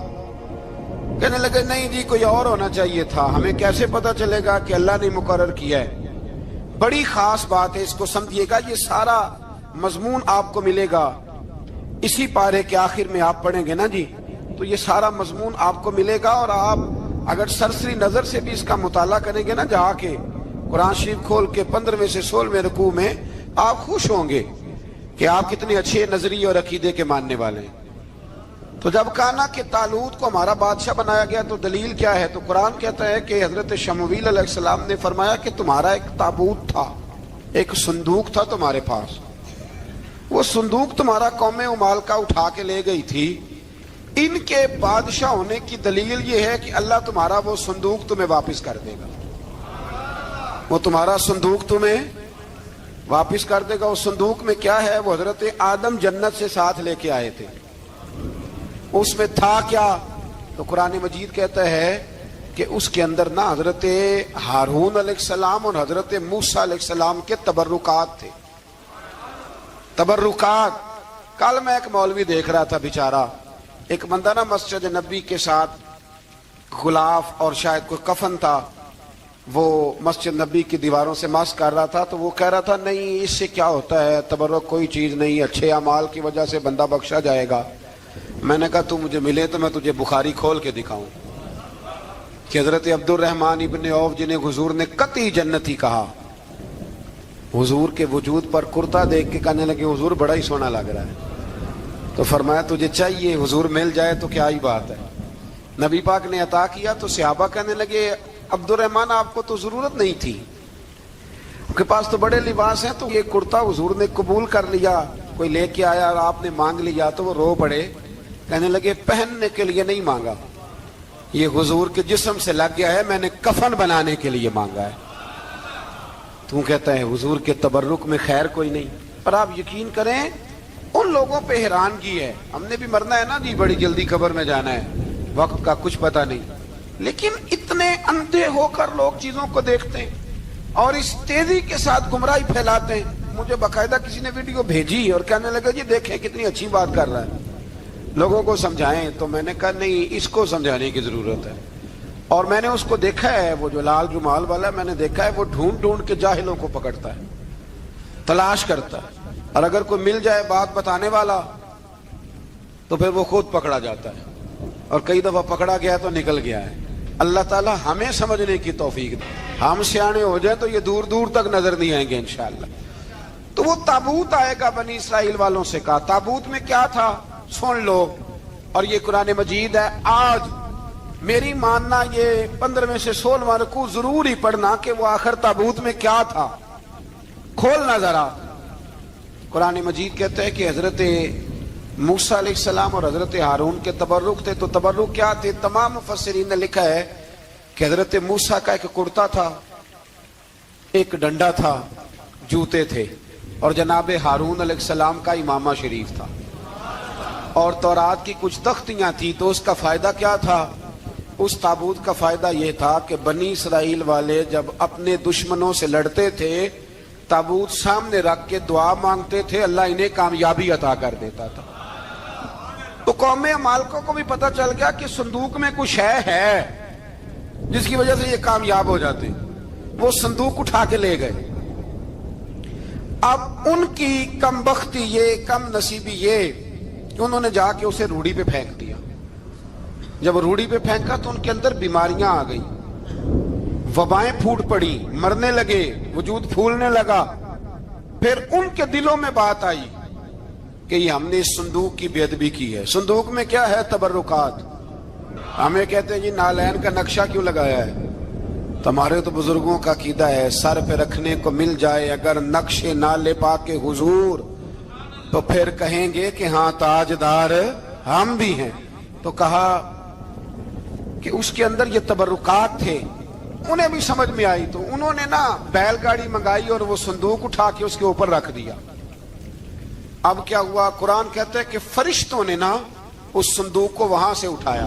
کہنے لگے نہیں جی کوئی اور ہونا چاہیے تھا، ہمیں کیسے پتا چلے گا کہ اللہ نے مقرر کیا ہے؟ بڑی خاص بات ہے، اس کو سمجھیے گا، یہ سارا مضمون آپ کو ملے گا اسی پارے کے آخر میں، آپ پڑھیں گے نا جی تو یہ سارا مضمون آپ کو ملے گا، اور آپ اگر سرسری نظر سے بھی اس کا مطالعہ کریں گے نا، جا کے قرآن شریف کھول کے 15ویں سے 16ویں رکوع میں، آپ خوش ہوں گے کہ آپ کتنے اچھے نظریے اور عقیدے کے ماننے والے ہیں۔ تو جب کہا نا کہ طالوت کو ہمارا بادشاہ بنایا گیا تو دلیل کیا ہے؟ تو قرآن کہتا ہے کہ حضرت شمویل علیہ السلام نے فرمایا کہ تمہارا ایک تابوت تھا، ایک صندوق تھا تمہارے پاس، وہ صندوق تمہارا قوم عمالقہ اٹھا کے لے گئی تھی، ان کے بادشاہ ہونے کی دلیل یہ ہے کہ اللہ تمہارا وہ صندوق تمہیں واپس کر دے گا، وہ تمہارا صندوق تمہیں واپس کر دے گا۔ اس صندوق میں کیا ہے؟ وہ حضرت آدم جنت سے ساتھ لے کے آئے تھے، اس میں تھا کیا؟ تو قرآن مجید کہتا ہے کہ اس کے اندر نا حضرت ہارون علیہ السلام اور حضرت موسیٰ علیہ السلام کے تبرکات تھے، تبرکات۔ کل میں ایک مولوی دیکھ رہا تھا بیچارہ، ایک بندہ نا مسجد نبی کے ساتھ غلاف اور شاید کوئی کفن تھا، وہ مسجد نبی کی دیواروں سے مس کر رہا تھا، تو وہ کہہ رہا تھا نہیں اس سے کیا ہوتا ہے، تبرک کوئی چیز نہیں، اچھے اعمال کی وجہ سے بندہ بخشا جائے گا۔ میں نے کہا تو مجھے ملے تو میں تجھے بخاری کھول کے دکھاؤں کہ حضرت عبد الرحمن ابن عوف جنہیں حضور نے قطعی جنتی کہا، حضور کے وجود پر کرتا دیکھ کے کہنے لگے حضور بڑا ہی سونا لگ رہا ہے، تو فرمایا تجھے چاہیے حضور مل جائے تو کیا ہی بات ہے۔ نبی پاک نے عطا کیا تو صحابہ کہنے لگے عبد الرحمن آپ کو تو ضرورت نہیں تھی، آپ کے پاس تو بڑے لباس ہیں، تو یہ کرتا حضور نے قبول کر لیا، کوئی لے کے آیا اور آپ نے مانگ لیا، تو وہ رو پڑے، کہنے لگے پہننے کے لیے نہیں مانگا، یہ حضور کے جسم سے لگ گیا ہے، میں نے کفن بنانے کے لیے مانگا ہے۔ تو کہتا ہے حضور کے تبرک میں خیر کوئی نہیں۔ پر آپ یقین کریں ان لوگوں پہ حیرانگی ہے، ہم نے بھی مرنا ہے نا جی، بڑی جلدی قبر میں جانا ہے، وقت کا کچھ پتہ نہیں، لیکن اتنے اندھے ہو کر لوگ چیزوں کو دیکھتے ہیں اور اس تیزی کے ساتھ گمراہی پھیلاتے ہیں۔ مجھے باقاعدہ کسی نے ویڈیو بھیجی اور کہنے لگا جی دیکھیں کتنی اچھی بات کر رہا ہے، لوگوں کو سمجھائیں۔ تو میں نے کہا نہیں، اس کو سمجھانے کی ضرورت ہے، اور میں نے اس کو دیکھا ہے, وہ جو لال رومال والا, میں نے دیکھا ہے وہ ڈھونڈ ڈھونڈ کے جاہلوں کو پکڑتا ہے, تلاش کرتا ہے, اور اگر کوئی مل جائے بات بتانے والا تو پھر وہ خود پکڑا جاتا ہے, اور کئی دفعہ پکڑا گیا تو نکل گیا ہے. اللہ تعالی ہمیں سمجھنے کی توفیق دے, ہم سیانے ہو جائیں تو یہ دور دور تک نظر نہیں آئیں گے انشاءاللہ. تو وہ تابوت آئے گا, بنی اسرائیل والوں سے کہا تابوت میں کیا تھا سن لو, اور یہ قرآن مجید ہے. آج میری ماننا یہ 15 میں سے 16واں رکوع ضرور ہی پڑھنا کہ وہ آخر تابوت میں کیا تھا, کھولنا ذرا. قرآن مجید کہتے ہیں کہ حضرت موسیٰ علیہ السلام اور حضرت ہارون کے تبرک تھے. تو تبرک کیا تھے؟ تمام مفسرین نے لکھا ہے کہ حضرت موسیٰ کا ایک کرتا تھا, ایک ڈنڈا تھا, جوتے تھے, اور جناب ہارون علیہ السلام کا امامہ شریف تھا, اور تورات کی کچھ تختیاں تھی. تو اس کا فائدہ کیا تھا؟ اس تابوت کا فائدہ یہ تھا کہ بنی اسرائیل والے جب اپنے دشمنوں سے لڑتے تھے تابوت سامنے رکھ کے دعا مانگتے تھے, اللہ انہیں کامیابی عطا کر دیتا تھا. تو قوم عمالقہ کو بھی پتہ چل گیا کہ صندوق میں کچھ شے ہے جس کی وجہ سے یہ کامیاب ہو جاتے. وہ صندوق اٹھا کے لے گئے. اب ان کی کم بختی یہ, کم نصیبی یہ کہ انہوں نے جا کے اسے روڑی پہ پھینک دیا. جب روڑی پہ پھینکا تو ان کے اندر بیماریاں آ گئیں, وبائیں پھوٹ پڑی, مرنے لگے, وجود پھولنے لگا. پھر ان کے دلوں میں بات آئی کہ یہ ہم نے اس صندوق کی بے ادبی کی ہے. صندوق میں کیا ہے؟ تبرکات. ہمیں کہتے ہیں جی نالین کا نقشہ کیوں لگایا ہے؟ تمہارے تو بزرگوں کا عقیدہ ہے سر پہ رکھنے کو مل جائے اگر نقش نالے پاک حضور تو پھر کہیں گے کہ ہاں تاجدار ہم بھی ہیں. تو کہا کہ اس کے اندر یہ تبرکات تھے. انہیں بھی سمجھ میں آئی تو انہوں نے نا بیل گاڑی منگائی اور وہ صندوق اٹھا کے اس کے اوپر رکھ دیا. اب کیا ہوا؟ قرآن کہتا ہے کہ فرشتوں نے نا اس صندوق کو وہاں سے اٹھایا.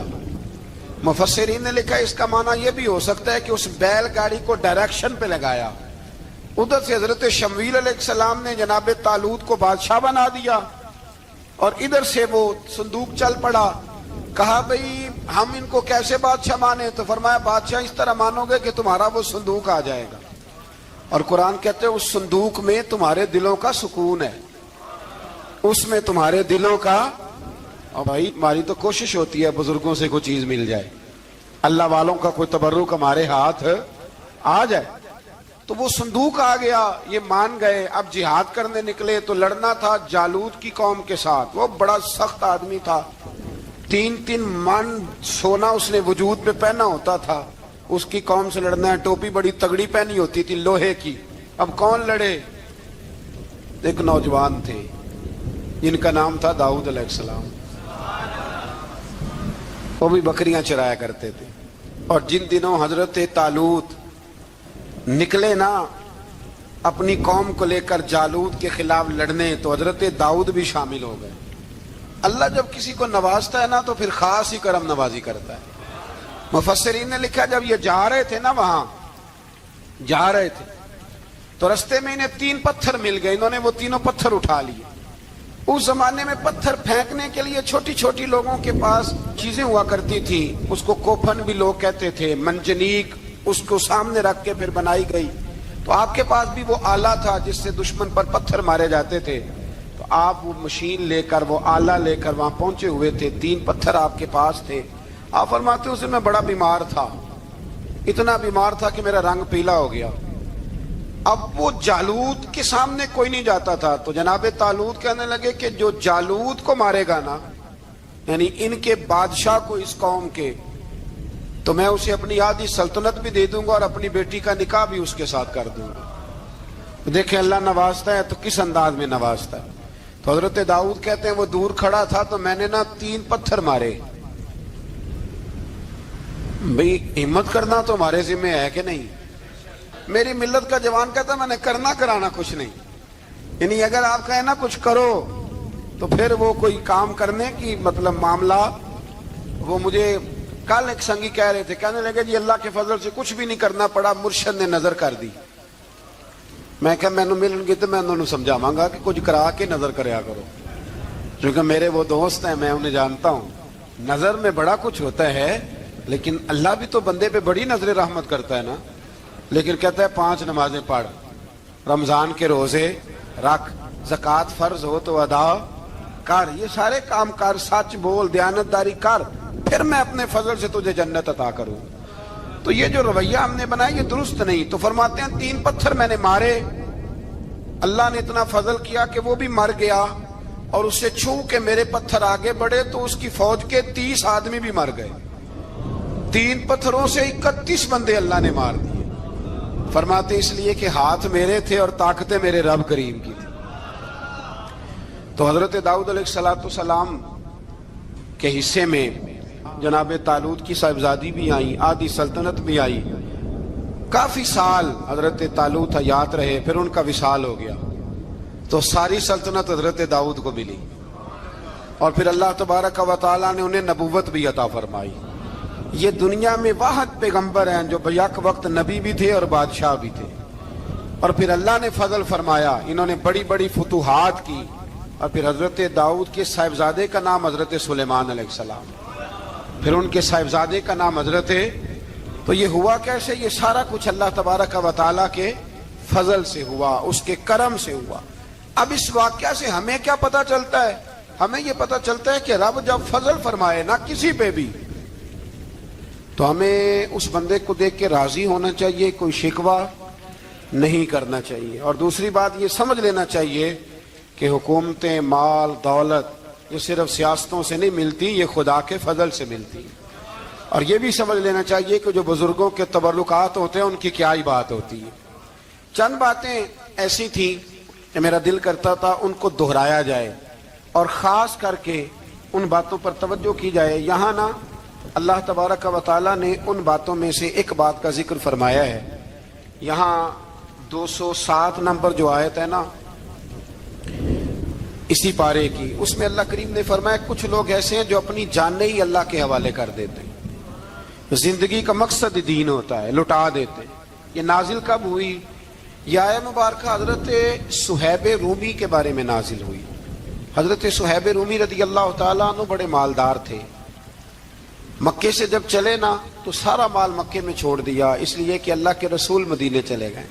مفسرین نے لکھا اس کا معنی یہ بھی ہو سکتا ہے کہ اس بیل گاڑی کو ڈائریکشن پہ لگایا. ادھر سے حضرت شمویل علیہ السلام نے جناب طالوت کو بادشاہ بنا دیا, اور ادھر سے وہ صندوق چل پڑا. کہا بھئی ہم ان کو کیسے بادشاہ مانے؟ تو فرمایا بادشاہ اس طرح مانو گے کہ تمہارا وہ صندوق آ جائے گا. اور قرآن کہتے ہیں اس صندوق میں تمہارے دلوں کا سکون ہے, اس میں تمہارے دلوں کا. اور بھائی ہماری تو کوشش ہوتی ہے بزرگوں سے کوئی چیز مل جائے, اللہ والوں کا کوئی تبرک ہمارے ہاتھ آ جائے. تو وہ صندوق آ گیا, یہ مان گئے. اب جہاد کرنے نکلے تو لڑنا تھا جالوت کی قوم کے ساتھ. وہ بڑا سخت آدمی تھا, 3 من سونا اس نے وجود پہ پہنا ہوتا تھا. اس کی قوم سے لڑنا ہے, ٹوپی بڑی تگڑی پہنی ہوتی تھی لوہے کی. اب کون لڑے؟ ایک نوجوان تھے جن کا نام تھا داؤد علیہ السلام. وہ بھی بکریاں چرایا کرتے تھے. اور جن دنوں حضرت طالوت نکلے نا اپنی قوم کو لے کر جالوت کے خلاف لڑنے تو حضرت داؤد بھی شامل ہو گئے. اللہ جب کسی کو نوازتا ہے نا تو پھر خاص ہی کرم نوازی کرتا ہے. مفسرین نے لکھا جب یہ جا رہے تھے نا, وہاں جا رہے تھے تو رستے میں انہیں 3 پتھر مل گئے. انہوں نے وہ تینوں پتھر اٹھا لیے. اس زمانے میں پتھر پھینکنے کے لیے چھوٹی چھوٹی لوگوں کے پاس چیزیں ہوا کرتی تھی. اس کو کوپھن بھی لوگ کہتے تھے, منجنیک, اس کو سامنے رکھ کے پھر بنائی گئی. تو آپ کے پاس بھی وہ آلہ تھا جس سے دشمن پر پتھر مارے جاتے تھے. تو آپ وہ مشین لے کر, وہ آلہ لے کر وہاں پہنچے ہوئے تھے. 3 پتھر آپ کے پاس تھے. آپ فرماتے اس دن میں بڑا بیمار تھا, اتنا بیمار تھا کہ میرا رنگ پیلا ہو گیا. اب وہ جالوت کے سامنے کوئی نہیں جاتا تھا. تو جناب طالوت کہنے لگے کہ جو جالوت کو مارے گا نا, یعنی ان کے بادشاہ کو اس قوم کے, تو میں اسے اپنی آدھی سلطنت بھی دے دوں گا اور اپنی بیٹی کا نکاح بھی اس کے ساتھ کر دوں گا. دیکھیں اللہ نوازتا ہے تو کس انداز میں نوازتا ہے. تو حضرت داؤد کہتے ہیں وہ دور کھڑا تھا تو میں نے نا 3 پتھر مارے. بھئی ہمت کرنا تو ہمارے ذمہ ہے کہ نہیں؟ میری ملت کا جوان کہتا ہے میں نے کرنا کرانا کچھ نہیں. یعنی اگر آپ کہیں نا کچھ کرو تو پھر وہ کوئی کام کرنے کی مطلب معاملہ. وہ مجھے کل ایک سنگی کہہ رہے تھے, کہنے لگے جی اللہ کے فضل سے کچھ بھی نہیں کرنا پڑا, مرشد نے نظر کر دی. میں کہا میں ملن گی تو میں انہوں نے سمجھاواں گا کہ کچھ کرا کے نظر کریا کرو, کیونکہ میرے وہ دوست ہیں, میں انہیں جانتا ہوں. نظر میں بڑا کچھ ہوتا ہے لیکن اللہ بھی تو بندے پہ بڑی نظر رحمت کرتا ہے نا. لیکن کہتا ہے 5 نمازیں پڑھ, رمضان کے روزے رکھ, زکوٰۃ فرض ہو تو ادا کر, یہ سارے کام کر, سچ بول, دیانتداری کر, پھر میں اپنے فضل سے تجھے جنت عطا کروں. تو یہ جو رویہ ہم نے بنایا یہ درست نہیں. تو فرماتے ہیں 3 پتھر میں نے مارے, اللہ نے اتنا فضل کیا کہ وہ بھی مر گیا, اور اسے چھو کے میرے پتھر آگے بڑھے تو اس کی فوج کے 30 آدمی بھی مر گئے. 3 پتھروں سے 31 بندے اللہ نے مار دیے. فرماتے اس لیے کہ ہاتھ میرے تھے اور طاقتیں میرے رب کریم کی تھی. تو حضرت داؤد علیہ السلام کے حصے میں جناب طالوت کی صاحبزادی بھی آئی, آدھی سلطنت بھی آئی. کافی سال حضرت طالوت حیات رہے, پھر ان کا وصال ہو گیا, تو ساری سلطنت حضرت داؤد کو ملی, اور پھر اللہ تبارک و تعالیٰ نے انہیں نبوت بھی عطا فرمائی. یہ دنیا میں واحد پیغمبر ہیں جو بیک وقت نبی بھی تھے اور بادشاہ بھی تھے. اور پھر اللہ نے فضل فرمایا, انہوں نے بڑی بڑی فتوحات کی. اور پھر حضرت داؤد کے صاحبزادے کا نام حضرت سلیمان علیہ السلام, پھر ان کے صاحبزادے کا نام حضرت. تو یہ ہوا کیسے؟ یہ سارا کچھ اللہ تبارک و تعالیٰ کے فضل سے ہوا, اس کے کرم سے ہوا. اب اس واقعہ سے ہمیں کیا پتہ چلتا ہے؟ ہمیں یہ پتہ چلتا ہے کہ رب جب فضل فرمائے نہ کسی پہ بھی, تو ہمیں اس بندے کو دیکھ کے راضی ہونا چاہیے, کوئی شکوہ نہیں کرنا چاہیے. اور دوسری بات یہ سمجھ لینا چاہیے کہ حکومتیں, مال, دولت یہ صرف سیاستوں سے نہیں ملتی, یہ خدا کے فضل سے ملتی. اور یہ بھی سمجھ لینا چاہیے کہ جو بزرگوں کے تبرکات ہوتے ہیں ان کی کیا ہی بات ہوتی ہے. چند باتیں ایسی تھیں کہ میرا دل کرتا تھا ان کو دہرایا جائے, اور خاص کر کے ان باتوں پر توجہ کی جائے. یہاں نا اللہ تبارک و تعالیٰ نے ان باتوں میں سے ایک بات کا ذکر فرمایا ہے. یہاں 207 نمبر جو آیت ہے نا اسی پارے کی, اس میں اللہ کریم نے فرمایا کچھ لوگ ایسے ہیں جو اپنی جانیں ہی اللہ کے حوالے کر دیتے ہیں. زندگی کا مقصد دین ہوتا ہے, لٹا دیتے. یہ نازل کب ہوئی؟ یہ آیت مبارکہ حضرت صہیب رومی کے بارے میں نازل ہوئی. حضرت صہیب رومی رضی اللہ تعالیٰ عنہ بڑے مالدار تھے. مکے سے جب چلے نا تو سارا مال مکے میں چھوڑ دیا, اس لیے کہ اللہ کے رسول مدینے چلے گئے.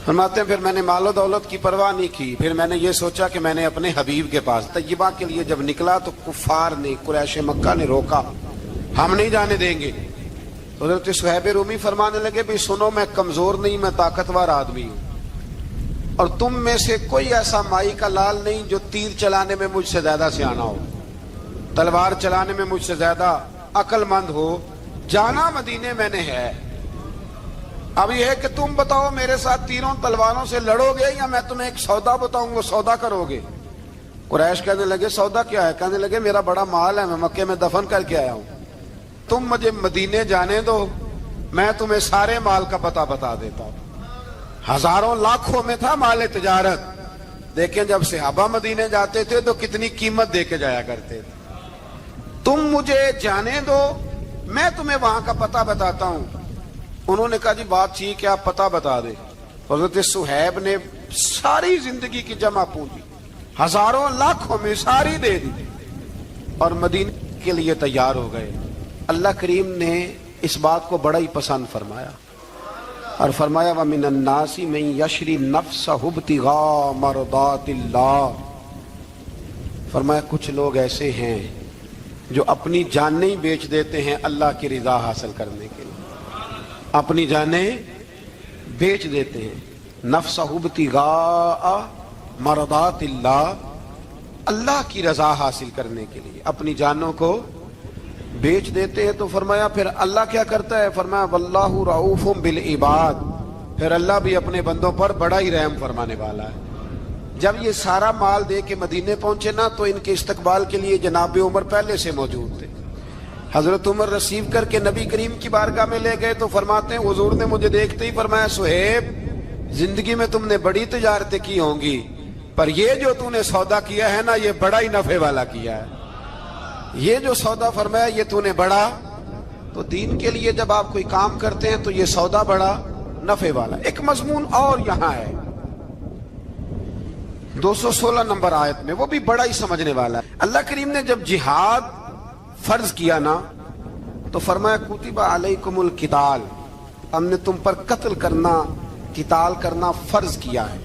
فرماتے ہیں پھر میں نے مال و دولت کی پرواہ نہیں کی, پھر میں نے یہ سوچا کہ میں نے اپنے حبیب کے پاس طیبہ کے لیے جب نکلا تو کفار نے, قریش مکہ نے روکا, ہم نہیں جانے دیں گے. تو حضرت صہیب رومی فرمانے لگے بھی سنو, میں کمزور نہیں, میں طاقتور آدمی ہوں, اور تم میں سے کوئی ایسا مائی کا لال نہیں جو تیر چلانے میں مجھ سے زیادہ سیانا ہو, تلوار چلانے میں مجھ سے زیادہ عقل مند ہو. جانا مدینے میں نے ہے. اب یہ ہے کہ تم بتاؤ میرے ساتھ تیروں تلواروں سے لڑو گے یا میں تمہیں ایک سودا بتاؤں, وہ سودا کرو گے؟ قریش کہنے لگے سودا کیا ہے؟ کہنے لگے میرا بڑا مال ہے, میں مکے میں دفن کر کے آیا ہوں, تم مجھے مدینے جانے دو, میں تمہیں سارے مال کا پتہ بتا دیتا ہوں. ہزاروں لاکھوں میں تھا مال تجارت. دیکھیں جب صحابہ مدینے جاتے تھے تو کتنی قیمت دے کے جایا کرتے تھے. تم مجھے جانے دو, میں تمہیں وہاں کا پتہ بتاتا ہوں. انہوں نے کہا جی بات ٹھیک ہے, آپ پتہ بتا دیں. حضرت صہیب نے ساری زندگی کی جمع پونجی ہزاروں لاکھوں میں ساری دے دی اور مدینے کے لیے تیار ہو گئے. اللہ کریم نے اس بات کو بڑا ہی پسند فرمایا اور فرمایا وَمِنَ النَّاسِ مَن يَشْرِي نَفْسَهُ ابْتِغَاءَ مَرْضَاتِ اللَّهِ. فرمایا کچھ لوگ ایسے ہیں جو اپنی جانیں ہی بیچ دیتے ہیں اللہ کی رضا حاصل کرنے کے لیے, اپنی جانیں بیچ دیتے ہیں. نَفْسَهُ ابْتِغَاءَ مَرْضَاتِ اللَّهِ, اللہ کی رضا حاصل کرنے کے لیے اپنی جانوں کو بیچ دیتے ہیں. تو فرمایا پھر اللہ کیا کرتا ہے؟ فرمایا واللہ رؤوف بالعباد, پھر اللہ بھی اپنے بندوں پر بڑا ہی رحم فرمانے والا ہے. جب یہ سارا مال دے کے مدینے پہنچے نا تو ان کے استقبال کے لیے جناب عمر پہلے سے موجود تھے. حضرت عمر ریسیو کر کے نبی کریم کی بارگاہ میں لے گئے تو فرماتے ہیں حضور نے مجھے دیکھتے ہی فرمایا صہیب زندگی میں تم نے بڑی تجارتیں کی ہوں گی, پر یہ جو تم نے سودا کیا ہے نا یہ بڑا ہی نفع والا کیا ہے. یہ جو سودا فرمایا یہ تو نے بڑا. تو دین کے لیے جب آپ کوئی کام کرتے ہیں تو یہ سودا بڑا نفع والا. ایک مضمون اور یہاں ہے 216 نمبر آیت میں, وہ بھی بڑا ہی سمجھنے والا ہے. اللہ کریم نے جب جہاد فرض کیا نا تو فرمایا کتب علیکم القتال، ہم نے تم پر قتل کرنا، قتال کرنا فرض کیا ہے۔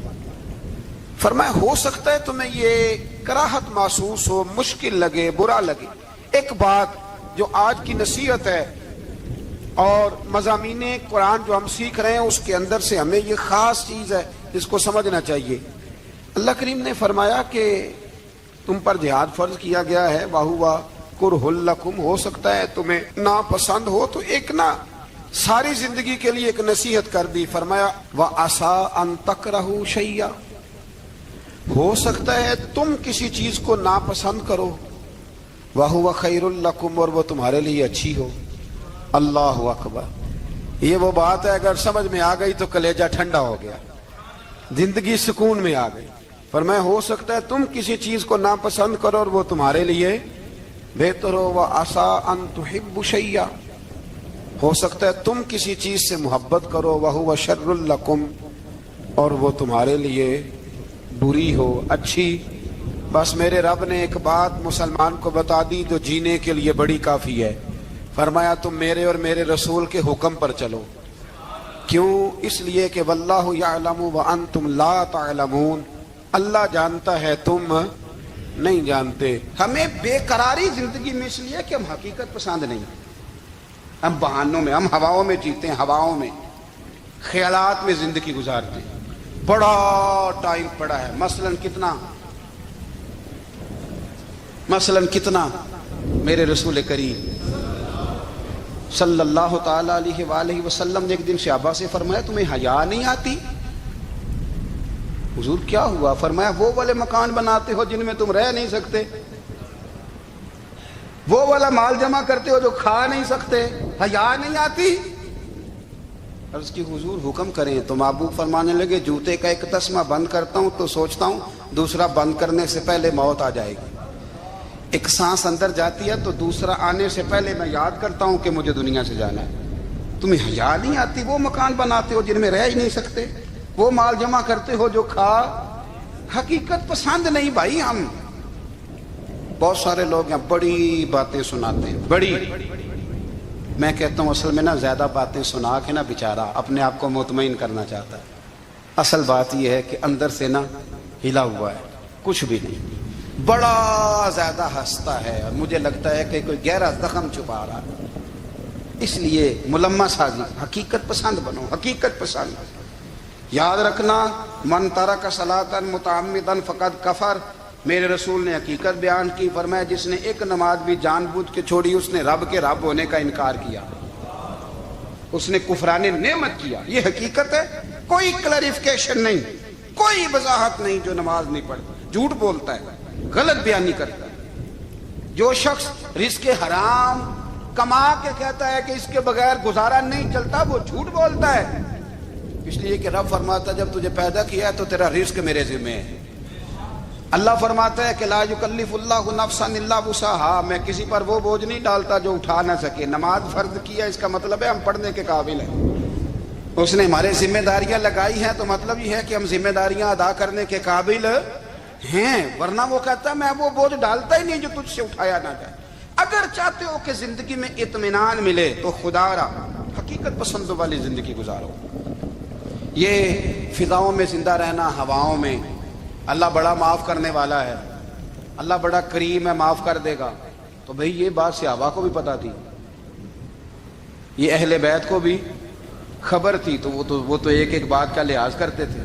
فرمایا ہو سکتا ہے تمہیں یہ کراہت محسوس ہو، مشکل لگے، برا لگے۔ ایک بات جو آج کی نصیحت ہے اور مضامین قرآن جو ہم سیکھ رہے ہیں اس کے اندر سے ہمیں یہ خاص چیز ہے، اس کو سمجھنا چاہیے۔ اللہ کریم نے فرمایا کہ تم پر جہاد فرض کیا گیا ہے، وَهُوَ كُرْهٌ لَكُمْ، ہو سکتا ہے تمہیں ناپسند ہو، تو ایک نہ ساری زندگی کے لیے ایک نصیحت کر دی۔ فرمایا وَعَسَىٰ أَن تَكْرَهُوا شَيْئًا، ہو سکتا ہے تم کسی چیز کو ناپسند کرو، وَهُوَ خَيْرٌ لَكُمْ، اور وہ تمہارے لیے اچھی ہو۔ اللہ اکبر، یہ وہ بات ہے اگر سمجھ میں آ گئی تو کلیجہ ٹھنڈا ہو گیا، زندگی سکون میں آ گئی۔ فرمایا ہو سکتا ہے تم کسی چیز کو ناپسند کرو اور وہ تمہارے لیے بہتر ہو۔ وَعَسَىٰ أَن تُحِبُّوا شَيْئًا، ہو سکتا ہے تم کسی چیز سے محبت کرو، وَهُوَ شَرٌّ لَكُمْ، اور وہ تمہارے لیے بری ہو، اچھی۔ بس میرے رب نے ایک بات مسلمان کو بتا دی جو جینے کے لیے بڑی کافی ہے۔ فرمایا تم میرے اور میرے رسول کے حکم پر چلو۔ کیوں؟ اس لیے کہ واللہ یعلم وانتم لا تعلمون، اللہ جانتا ہے تم نہیں جانتے۔ ہمیں بے قراری زندگی میں اس لیے کہ ہم حقیقت پسند نہیں، ہم بہانوں میں، ہم ہواؤں میں جیتے ہیں، ہواؤں میں، خیالات میں زندگی گزارتے ہیں۔ بڑا ٹائم پڑا ہے، مثلاً کتنا میرے رسول کریم صلی اللہ تعالی علیہ وآلہ وسلم نے ایک دن صحابہ سے فرمایا تمہیں حیا نہیں آتی؟ حضور کیا ہوا؟ فرمایا وہ والے مکان بناتے ہو جن میں تم رہ نہیں سکتے، وہ والا مال جمع کرتے ہو جو کھا نہیں سکتے، حیا نہیں آتی؟ عرض کی حضور حکم کریں تو محبوب فرمانے لگے جوتے کا ایک تسمہ بند کرتا ہوں تو سوچتا ہوں دوسرا بند کرنے سے پہلے موت آ جائے گی، ایک سانس اندر جاتی ہے تو دوسرا آنے سے پہلے میں یاد کرتا ہوں کہ مجھے دنیا سے جانا ہے۔ تمہیں حیا نہیں آتی؟ وہ مکان بناتے ہو جن میں رہ ہی نہیں سکتے، وہ مال جمع کرتے ہو جو کھا، حقیقت پسند نہیں بھائی۔ ہم بہت سارے لوگ ہیں بڑی باتیں سناتے ہیں، بڑی، میں کہتا ہوں اصل میں نا زیادہ باتیں سنا کے نا بیچارہ اپنے آپ کو مطمئن کرنا چاہتا ہے، اصل بات یہ ہے کہ اندر سے نا ہلا ہوا ہے، کچھ بھی نہیں، بڑا زیادہ ہنستا ہے اور مجھے لگتا ہے کہ کوئی گہرا زخم چھپا رہا ہے۔ اس لیے ملمہ سازی، حقیقت پسند بنو، حقیقت پسند۔ یاد رکھنا من ترک صلاۃ متعمدا فقد کفر، میرے رسول نے حقیقت بیان کی، فرمایا جس نے ایک نماز بھی جان بوجھ کے چھوڑی اس نے رب کے رب ہونے کا انکار کیا، اس نے کفران نعمت کیا۔ یہ حقیقت ہے، کوئی کلیریفیکیشن نہیں، کوئی وضاحت نہیں۔ جو نماز نہیں پڑھتا، جھوٹ بولتا ہے، غلط بیانی کرتا ہے، جو شخص رزق حرام کما کے کہتا ہے کہ اس کے بغیر گزارا نہیں چلتا، وہ جھوٹ بولتا ہے۔ اس لیے کہ رب فرماتا ہے جب تجھے پیدا کیا ہے تو تیرا رزق میرے ذمہ ہے۔ اللہ فرماتا ہے کہ لا یکلف اللہ نفسا الا وسعہا، میں کسی پر وہ بوجھ نہیں ڈالتا جو اٹھا نہ سکے۔ نماز فرض کیا اس کا مطلب ہے ہم پڑھنے کے قابل ہیں، اس نے ہمارے ذمہ داریاں لگائی ہیں تو مطلب یہ ہے کہ ہم ذمہ داریاں ادا کرنے کے قابل ہیں، ورنہ وہ کہتا ہے میں وہ بوجھ ڈالتا ہی نہیں جو تجھ سے اٹھایا نہ جائے۔ اگر چاہتے ہو کہ زندگی میں اطمینان ملے تو خدا را حقیقت پسند والی زندگی گزارو۔ یہ فضاؤں میں زندہ رہنا، ہواؤں میں، اللہ بڑا معاف کرنے والا ہے، اللہ بڑا کریم ہے، معاف کر دے گا، تو بھئی یہ بات صحابہ کو بھی پتا تھی، یہ اہل بیت کو بھی خبر تھی، تو وہ تو ایک ایک بات کا لحاظ کرتے تھے۔